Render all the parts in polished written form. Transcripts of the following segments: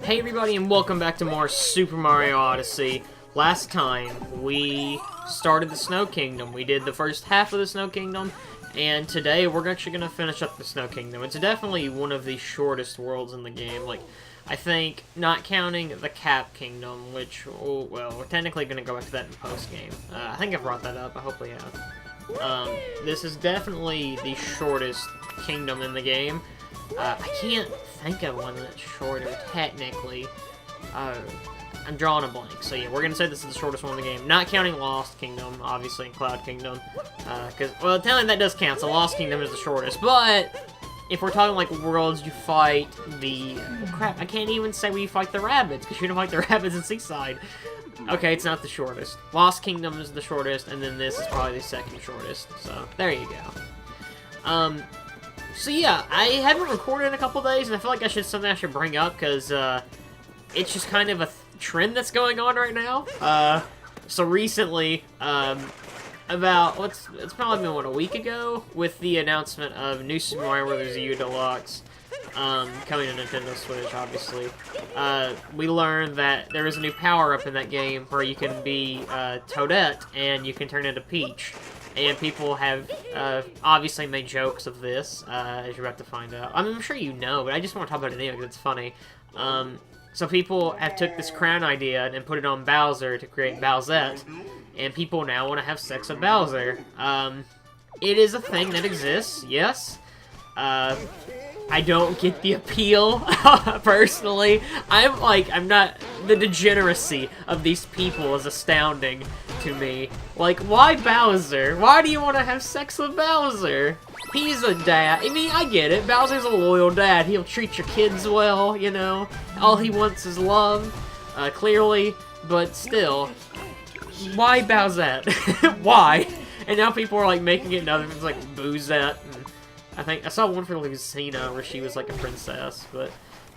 Hey everybody, and welcome back to more Super Mario Odyssey. Last time, we started the Snow Kingdom. We did the first half of the Snow Kingdom, and today we're actually going to finish up the Snow Kingdom. It's definitely one of the shortest worlds in the game. Like, I think, not counting the Cap Kingdom, which, well, we're technically going to go back to that in post-game. I think I brought that up. I hope we have. This is definitely the shortest kingdom in the game. I can't think of one that's shorter, technically. I'm drawing a blank. So yeah, we're going to say this is the shortest one in the game. Not counting Lost Kingdom, obviously, and Cloud Kingdom. Because, well, technically that does count, so Lost Kingdom is the shortest. But, if we're talking like worlds, you fight the... Oh, crap, I can't even say where you fight the rabbits, because you don't fight the rabbits in Seaside. Okay, it's not the shortest. Lost Kingdom is the shortest, and then this is probably the second shortest. So, there you go. So yeah, I haven't recorded in a couple days, and I feel like something I should bring up, because, it's just kind of a trend that's going on right now. So recently, it's probably been, what, a week ago, with the announcement of New Super Mario Bros. U Deluxe, coming to Nintendo Switch, obviously. We learned that there is a new power-up in that game, where you can be, Toadette, and you can turn into Peach. And people have, obviously made jokes of this, as you're about to find out. I mean, I'm sure you know, but I just want to talk about it anyway, because it's funny. So people have took this crown idea and put it on Bowser to create Bowsette, and people now want to have sex with Bowser. It is a thing that exists, yes. I don't get the appeal, personally. I'm not... The degeneracy of these people is astounding to me. Like, why Bowser? Why do you want to have sex with Bowser? He's a dad. I mean, I get it. Bowser's a loyal dad. He'll treat your kids well, you know? All he wants is love, clearly. But still, why Bowsette? Why? And now people are, like, making it into other things like Bowsette. I think I saw one for Lucina where she was like a princess, but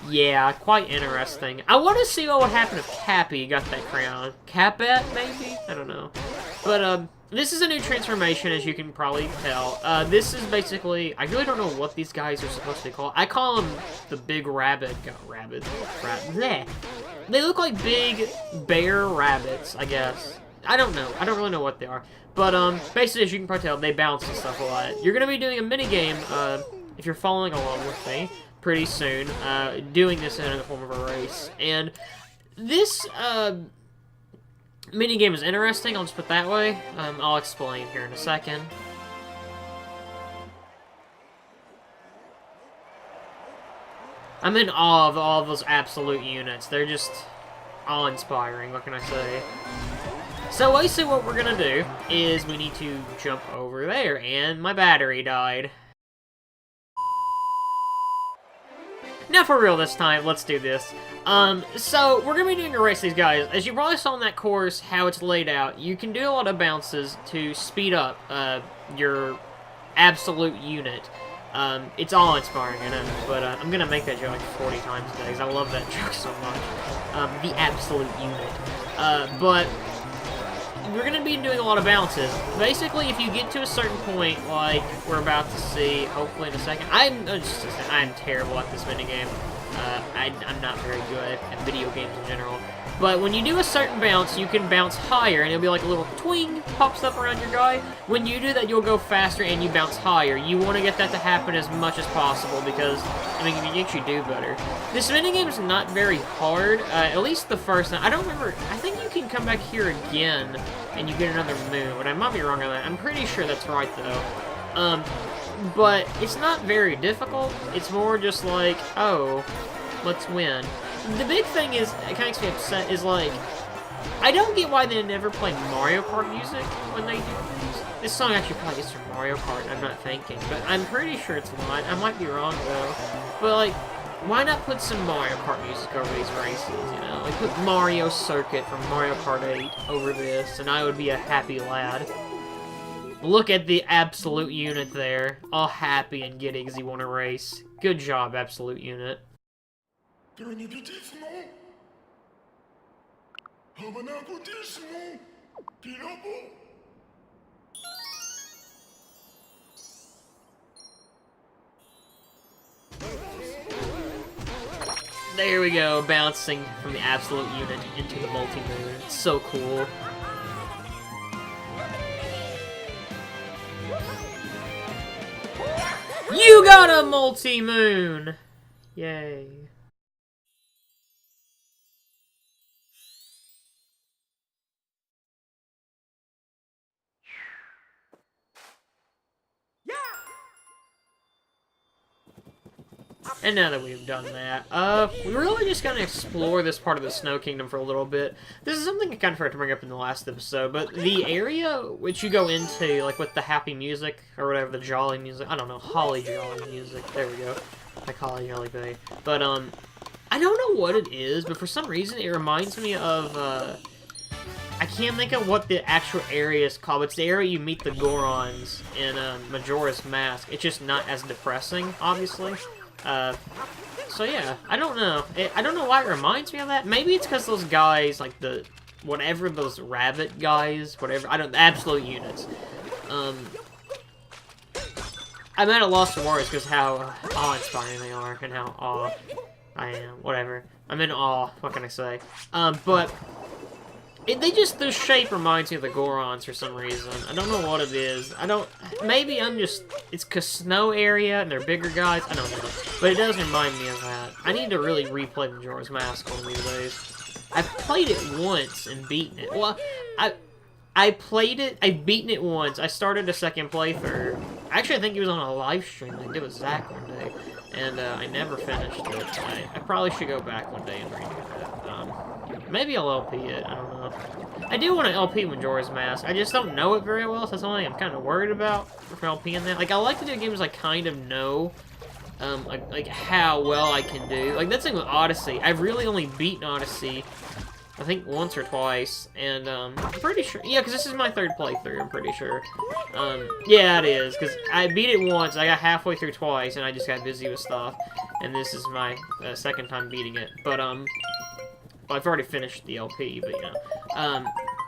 yeah, quite interesting. I want to see what would happen if Cappy got that crown. Capette, maybe? I don't know. But, this is a new transformation, as you can probably tell. This is basically... I really don't know what these guys are supposed to be called. I call them the big rabbit... Bleh. They look like big bear rabbits, I guess. I don't know. I don't really know what they are. But, basically, as you can probably tell, they bounce and stuff a lot. You're going to be doing a minigame, if you're following along with me, pretty soon, doing this in the form of a race. And this, minigame is interesting, I'll just put it that way. I'll explain here in a second. I'm in awe of all of those absolute units. They're just awe-inspiring, what can I say? So basically what we're gonna do is we need to jump over there, and my battery died. Now for real this time, let's do this. So we're gonna be doing a race these guys. As you probably saw in that course, how it's laid out, you can do a lot of bounces to speed up your absolute unit. It's awe-inspiring, I know, but I'm gonna make that joke like 40 times today, because I love that joke so much. The absolute unit. But we're going to be doing a lot of bounces. Basically, if you get to a certain point, like we're about to see, hopefully in a second, I'm terrible at this minigame. I'm not very good at video games in general. But when you do a certain bounce, you can bounce higher, and it'll be like a little twing pops up around your guy. When you do that, you'll go faster and you bounce higher. You want to get that to happen as much as possible because, I mean, you actually do better. This minigame is not very hard, at least the first time. I don't remember, I think you can come back here again and you get another moon, but I might be wrong on that. I'm pretty sure that's right, though. But it's not very difficult. It's more just like, oh, let's win. The big thing is, it kind of makes me upset, is like, I don't get why they never play Mario Kart music when they do things. This song actually probably is from Mario Kart, I'm not thinking, but I'm pretty sure it's not. I might be wrong, though. But, like, why not put some Mario Kart music over these races, you know? Like, put Mario Circuit from Mario Kart 8 over this, and I would be a happy lad. Look at the absolute unit there, all happy and giddy because he won a race. Good job, absolute unit. There we go, bouncing from the absolute unit into the multi-moon. It's so cool. You got a multi-moon! Yay. And now that we've done that, we're really just gonna explore this part of the Snow Kingdom for a little bit. This is something I kind of forgot to bring up in the last episode, but the area which you go into, like with the happy music, or whatever, the jolly music, I don't know, holly jolly music, there we go, like Holly Jolly Bay. But, I don't know what it is, but for some reason it reminds me of, I can't think of what the actual area is called, but it's the area you meet the Gorons in, Majora's Mask. It's just not as depressing, obviously. So yeah, I don't know. I don't know why it reminds me of that. Maybe it's because those guys, like whatever those rabbit guys, whatever, absolute units. I'm at a loss for words because how awe-inspiring they are and how awe I am. Whatever. I'm in awe. What can I say? But the shape reminds me of the Gorons for some reason. I don't know what it is. Maybe it's cause snow area and they're bigger guys. I don't know. But it does remind me of that. I need to really replay Majora's Mask one of these days. I've played it once and beaten it. Well, I've beaten it once. I started a second playthrough. Actually, I think it was on a live stream I did with Zach one day. And I never finished it. I probably should go back one day and redo that. Maybe I'll LP it, I don't know. I do want to LP Majora's Mask, I just don't know it very well, so that's something I'm kind of worried about for LPing that. Like, I like to do games I kind of know, like how well I can do. Like, that's the thing with Odyssey. I've really only beaten Odyssey, I think, once or twice, and, I'm pretty sure, yeah, because this is my third playthrough, I'm pretty sure. Yeah, it is, because I beat it once, I got halfway through twice, and I just got busy with stuff, and this is my second time beating it, but, well, I've already finished the LP, but, you know.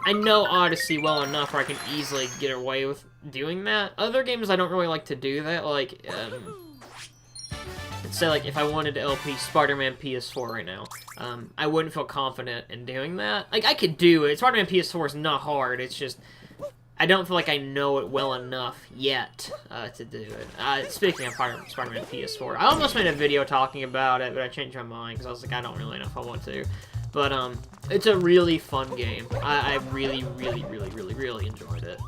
I know Odyssey well enough where I can easily get away with doing that. Other games, I don't really like to do that. Like, let's say, like, if I wanted to LP Spider-Man PS4 right now, I wouldn't feel confident in doing that. Like, I could do it. Spider-Man PS4 is not hard. It's just, I don't feel like I know it well enough yet to do it. Speaking of Spider-Man PS4, I almost made a video talking about it, but I changed my mind because I was like, I don't really know if I want to. But, it's a really fun game. I really, really, really, really, really enjoyed it.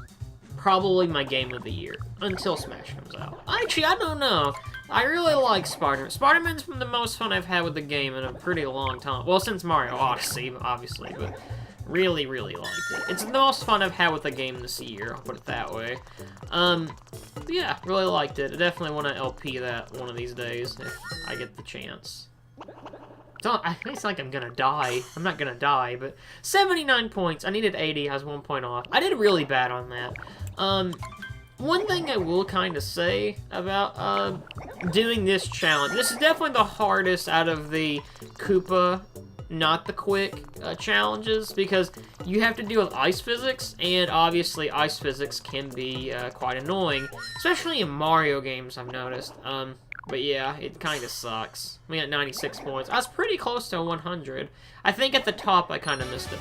Probably my game of the year, until Smash comes out. Actually, I don't know. I really like Spider-Man. Spider-Man's been the most fun I've had with the game in a pretty long time. Well, since Mario Odyssey, obviously, but really, really liked it. It's the most fun I've had with the game this year, I'll put it that way. Yeah, really liked it. I definitely want to LP that one of these days, if I get the chance. It's like I'm gonna die. I'm not gonna die, but 79 points. I needed 80. I was 1 point off. I did really bad on that. One thing I will kind of say about doing this challenge. This is definitely the hardest out of the Koopa, not the quick challenges, because you have to deal with ice physics, and obviously ice physics can be quite annoying, especially in Mario games, I've noticed. But yeah, it kind of sucks. We got 96 points. I was pretty close to 100. I think at the top I kind of missed a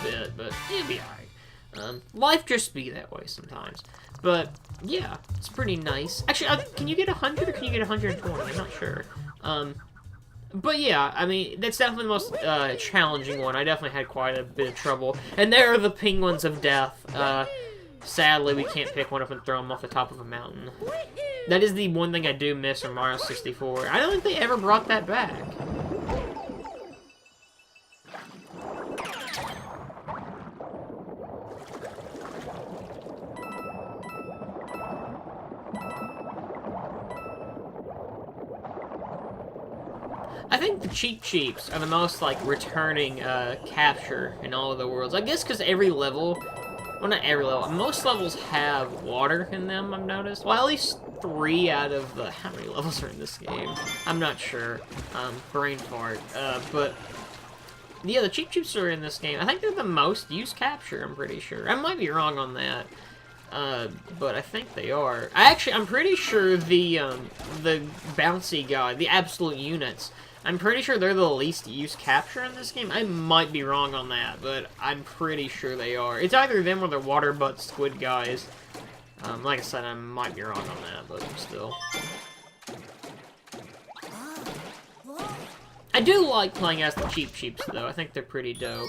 bit, but it'd be alright. Life just be that way sometimes. But yeah, it's pretty nice. Actually, can you get 100 or can you get 120? I'm not sure. But yeah, I mean, that's definitely the most challenging one. I definitely had quite a bit of trouble. And there are the penguins of death. Sadly, we can't pick one up and throw them off the top of a mountain. That is the one thing I do miss from Mario 64. I don't think they ever brought that back. I think the Cheep Cheeps are the most, like, returning capture in all of the worlds. I guess because every level... Well, not every level. Most levels have water in them, I've noticed. Well, at least 3 out of the... How many levels are in this game? I'm not sure. Brain fart. But... Yeah, the Cheep Cheeps are in this game. I think they're the most used capture, I'm pretty sure. I might be wrong on that. But I think they are. I'm pretty sure the bouncy guy, the absolute units, I'm pretty sure they're the least used capture in this game. I might be wrong on that, but I'm pretty sure they are. It's either them or the water butt squid guys. Like I said, I might be wrong on that, but still. I do like playing as the Cheep Cheeps, though. I think they're pretty dope.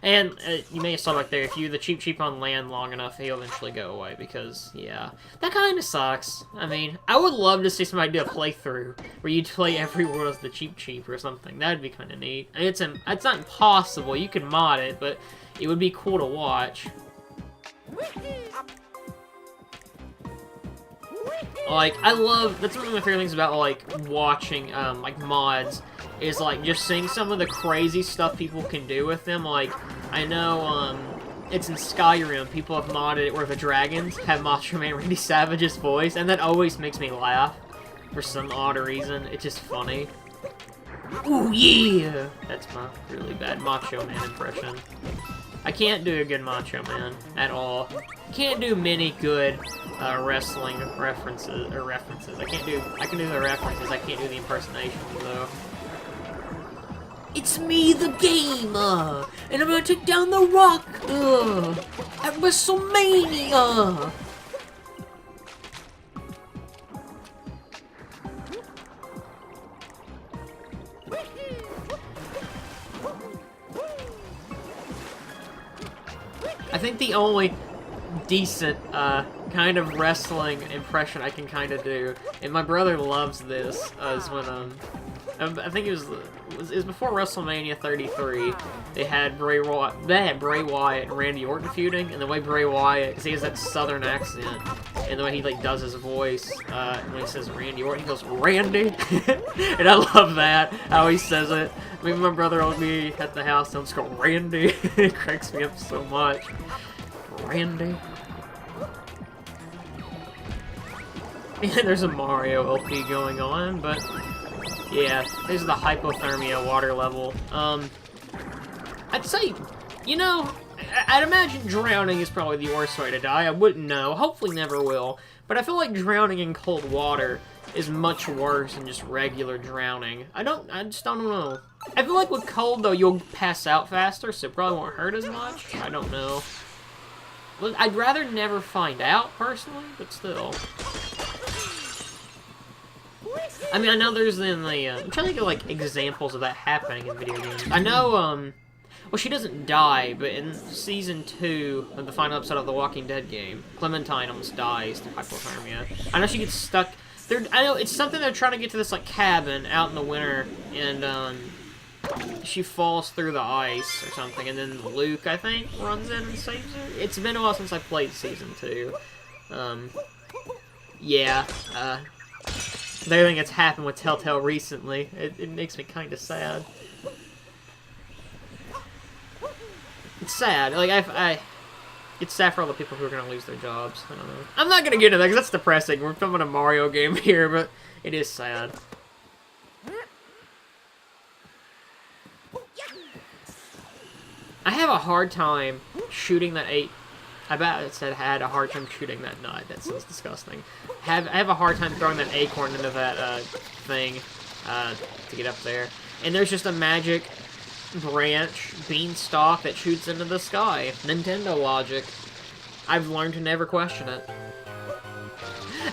And you may have saw back there, if you the Cheep Cheep on land long enough, he'll eventually go away, because, yeah. That kind of sucks. I mean, I would love to see somebody do a playthrough where you'd play every world as the Cheep Cheep or something. That'd be kind of neat. I mean, it's not impossible. You could mod it, but it would be cool to watch. Like, I love, that's one of my favorite things about, like, watching, like, mods, is, like, just seeing some of the crazy stuff people can do with them. Like, I know, it's in Skyrim, people have modded it where the dragons have Macho Man Randy Savage's voice, and that always makes me laugh for some odd reason. It's just funny. Ooh, yeah! That's my really bad Macho Man impression. I can't do a good Macho Man at all. Can't do many good wrestling references. I can do the references. I can't do the impersonations though. It's me, the gamer, and I'm gonna take down the Rock at WrestleMania. I think the only decent kind of wrestling impression I can kind of do, and my brother loves this, is when I think it was before WrestleMania 33. They had Bray Wyatt and Randy Orton feuding, and the way Bray Wyatt, because he has that southern accent, and the way he like does his voice when he says Randy Orton, he goes Randy, and I love that how he says it. I mean, my brother will be at the house and he'll just go Randy. It cracks me up so much. Randy. And there's a Mario LP going on, but yeah, this is the hypothermia water level. I'd say, you know, I'd imagine drowning is probably the worst way to die. I wouldn't know. Hopefully never will. But I feel like drowning in cold water is much worse than just regular drowning. I just don't know. I feel like with cold, though, you'll pass out faster, so it probably won't hurt as much. I don't know. I'd rather never find out, personally, but still. I mean, I know there's in the, I'm trying to think of, like, examples of that happening in video games. I know, well, she doesn't die, but in Season 2 of the final episode of the Walking Dead game, Clementine almost dies through hypothermia. I know she gets stuck, I know, it's something they're trying to get to this, like, cabin out in the winter, and, she falls through the ice or something, and then Luke, I think, runs in and saves her. It's been a while since I played Season 2. Yeah, everything that's happened with Telltale recently, it makes me kind of sad. It's sad. Like, it's sad for all the people who are going to lose their jobs. I don't know. I'm not going to get into that, because that's depressing. We're filming a Mario game here, but it is sad. I have a hard time shooting that I bet it said I had a hard time shooting that nut. That sounds disgusting. I have a hard time throwing that acorn into that thing to get up there. And there's just a magic branch beanstalk that shoots into the sky. Nintendo logic. I've learned to never question it.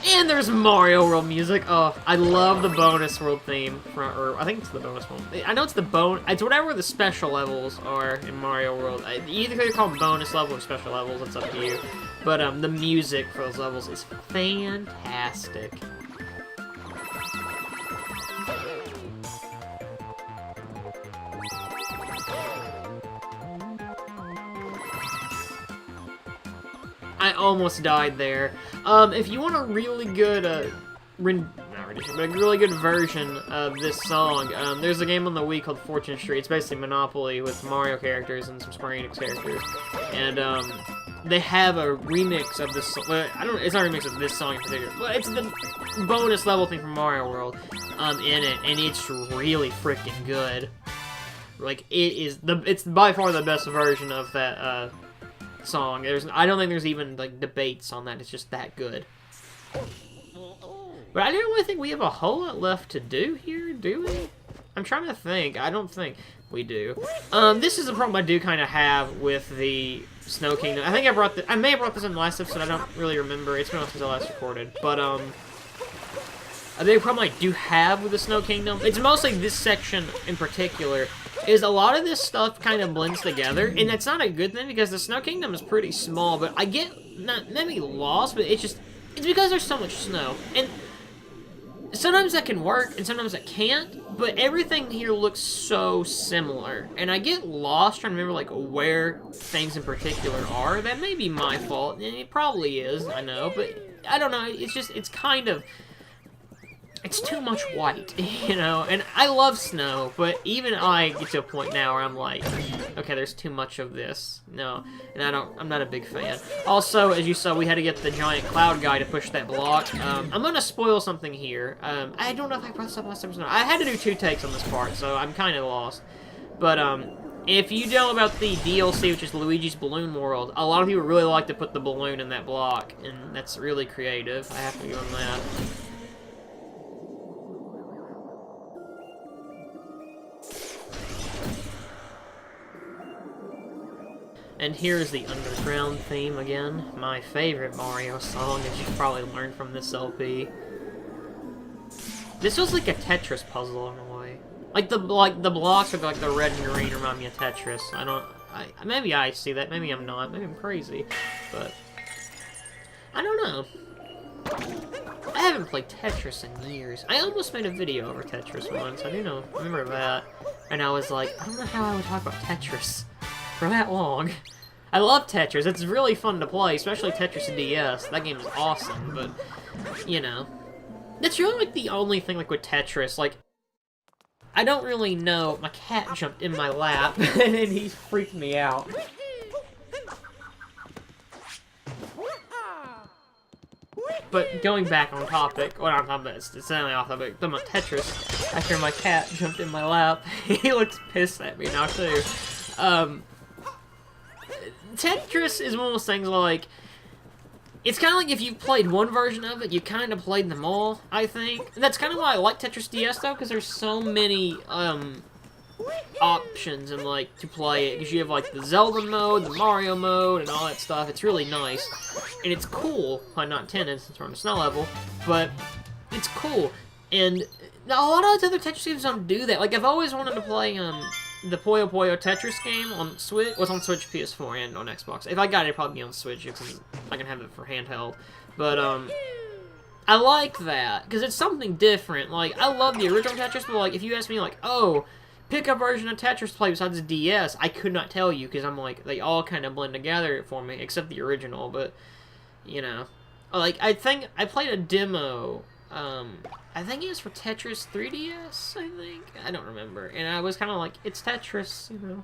And there's Mario World music. Oh, I love the bonus world theme. Or I think it's the bonus one. I know it's the it's whatever the special levels are in Mario World. Either you call them bonus level or special levels. It's up to you. But the music for those levels is fantastic. I almost died there. If you want a really good, a really good version of this song, there's a game on the Wii called Fortune Street. It's basically Monopoly with Mario characters and some Square Enix characters. And, they have a remix of this song. Well, it's not a remix of this song in particular, but it's the bonus level thing from Mario World, in it, and it's really freaking good. Like, it's by far the best version of that, song. I don't think there's even, like, debates on that. It's just that good. But I don't really think we have a whole lot left to do here, Do we? I'm trying to think. I don't think we do. This is a problem I do kind of have with the Snow Kingdom. I think I may have brought this in the last episode. I don't really remember. It's been a while since I last recorded. But, a big problem I do have with the Snow Kingdom, it's mostly this section in particular, is a lot of this stuff kind of blends together, and that's not a good thing because the Snow Kingdom is pretty small, but I get, not maybe lost, but it's because there's so much snow, and sometimes that can work, and sometimes that can't, but everything here looks so similar, and I get lost trying to remember, like, where things in particular are. That may be my fault, and it probably is, I know, but I don't know, it's kind of, it's too much white, you know, and I love snow, but even I get to a point now where I'm like, okay, there's too much of this, no, and I'm not a big fan. Also, as you saw, we had to get the giant cloud guy to push that block. I'm gonna spoil something here. I don't know if I brought this up last episode. I had to do 2 takes on this part, so I'm kind of lost, but, if you know about the DLC, which is Luigi's Balloon World, a lot of people really like to put the balloon in that block, and that's really creative. I have to give them that. And here's the underground theme again, my favorite Mario song, as you've probably learned from this LP. This was like a Tetris puzzle in a way. Like the blocks with like the red and green remind me of Tetris. Maybe I see that, maybe I'm not, maybe I'm crazy, but I don't know. I haven't played Tetris in years. I almost made a video over Tetris once, I remember that. And I was like, I don't know how I would talk about Tetris for that long. I love Tetris. It's really fun to play, especially Tetris DS. That game is awesome, but, you know. That's really, like, the only thing, like, with Tetris. Like, I don't really know. My cat jumped in my lap, and he freaked me out. But going back on topic, well, not on topic, it's only off topic, but about Tetris, after my cat jumped in my lap, he looks pissed at me now, too. Tetris is one of those things like, it's kind of like if you played one version of it, you kind of played them all, I think. And that's kind of why I like Tetris DS, though, because there's so many, options and, like, to play it. Because you have, like, the Zelda mode, the Mario mode, and all that stuff. It's really nice. And it's cool. Well, not intended, since we're on the snow level, but it's cool. And a lot of other Tetris games don't do that. Like, I've always wanted to play, the Puyo Puyo Tetris game on Switch. Was on Switch, PS4, and on Xbox. If I got it, it'd probably be on Switch, because I can have it for handheld. But, I like that, because it's something different. Like, I love the original Tetris, but, like, if you ask me, like, oh, pick a version of Tetris to play besides the DS, I could not tell you, because I'm like, they all kind of blend together for me, except the original, but, you know. Like, I think, I played a demo, I think it was for Tetris 3DS, I think? I don't remember. And I was kind of like, it's Tetris, you know.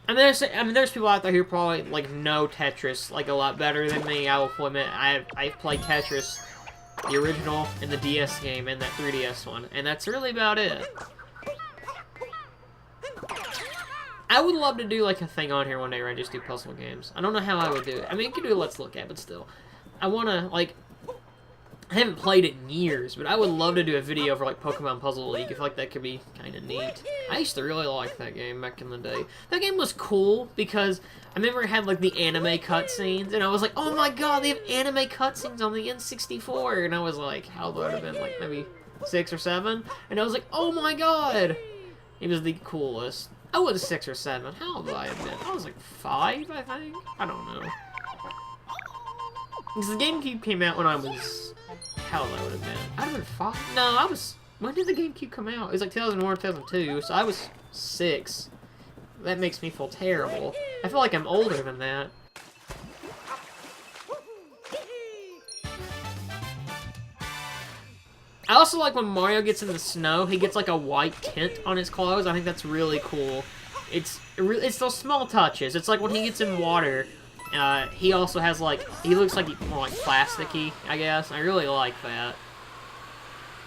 I mean, there's people out there who probably, like, know Tetris, like, a lot better than me. I will admit, I've played Tetris, the original, and the DS game, and that 3DS one. And that's really about it. I would love to do, like, a thing on here one day where I just do puzzle games. I don't know how I would do it. I mean, you could do a Let's Look At, but still. I want to, like, I haven't played it in years, but I would love to do a video for, like, Pokemon Puzzle League. I feel like that could be kind of neat. I used to really like that game back in the day. That game was cool because I remember it had, like, the anime cutscenes, and I was like, oh my god, they have anime cutscenes on the N64! And I was like, how old would I have been? Like, maybe 6 or 7? And I was like, oh my god! It was the coolest. I was 6 or 7. How old would I have been? I was like 5, I think? I don't know. Because the GameCube came out when I was... How old I would have been? I would have been 5? No, I was... When did the GameCube come out? It was like 2001 or 2002, so I was 6. That makes me feel terrible. I feel like I'm older than that. I also like when Mario gets in the snow, he gets like a white tint on his clothes. I think that's really cool. It's those small touches. It's like when he gets in water, he also has like, he looks like more like plasticky, I guess. I really like that.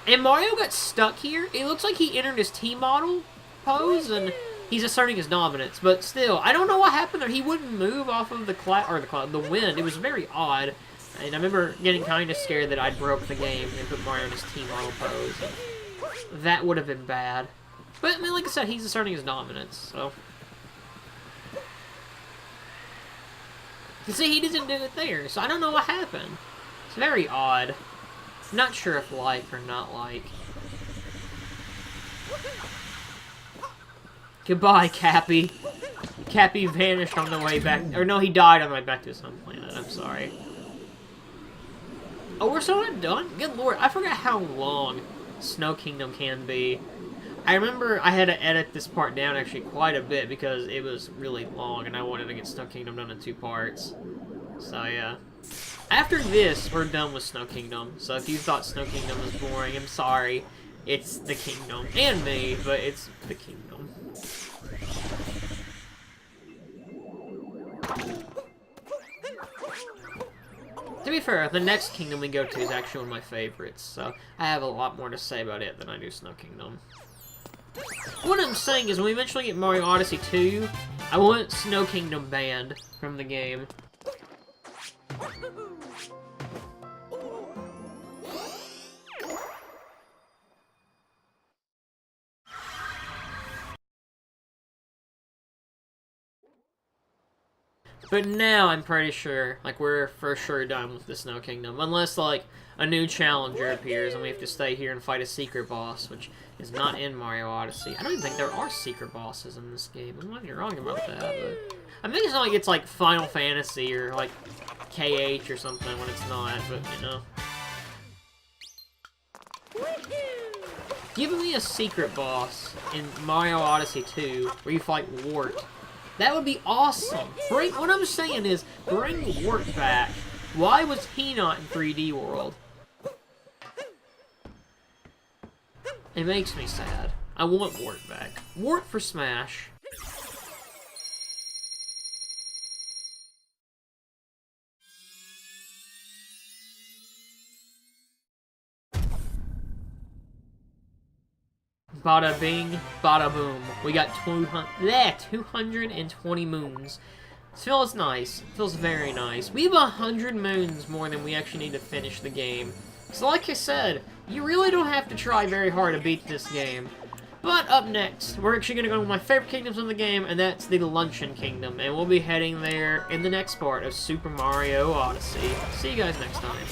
And Mario got stuck here. It looks like he entered his T-model pose, and he's asserting his dominance. But still, I don't know what happened there. He wouldn't move off of the wind. It was very odd. And I remember getting kind of scared that I'd broke the game and put Mario in his T-model pose. that would have been bad. But, I mean, like I said, he's asserting his dominance, so... You see, he doesn't do it there, so I don't know what happened. It's very odd. Not sure if like or not like. Goodbye, Cappy. Cappy vanished on the way back. Or no, he died on the way back to his home planet. I'm sorry. Oh, we're still not done? Good lord, I forgot how long Snow Kingdom can be. I remember I had to edit this part down actually quite a bit because it was really long and I wanted to get Snow Kingdom done in 2 parts. So, yeah. After this, we're done with Snow Kingdom. So if you thought Snow Kingdom was boring, I'm sorry. It's the kingdom. And me, but it's the kingdom. To be fair, the next kingdom we go to is actually one of my favorites, so I have a lot more to say about it than I do Snow Kingdom. What I'm saying is, when we eventually get Mario Odyssey 2, I want Snow Kingdom banned from the game. But now I'm pretty sure, like, we're for sure done with the Snow Kingdom. Unless, like, a new challenger appears and we have to stay here and fight a secret boss, which is not in Mario Odyssey. I don't even think there are secret bosses in this game. I might be wrong about that, but... I think it's not like it's, like, Final Fantasy or, like, KH or something when it's not, but, you know. Give me a secret boss in Mario Odyssey 2 where you fight Wart. That would be awesome. What I'm saying is, bring Wart back. Why was he not in 3D World? It makes me sad. I want Wart back. Wart for Smash. Bada bing, bada boom. We got 220 moons. It feels nice. It feels very nice. We have 100 moons more than we actually need to finish the game. So like I said, you really don't have to try very hard to beat this game. But up next, we're actually going to go to one of my favorite kingdoms in the game, and that's the Luncheon Kingdom. And we'll be heading there in the next part of Super Mario Odyssey. See you guys next time.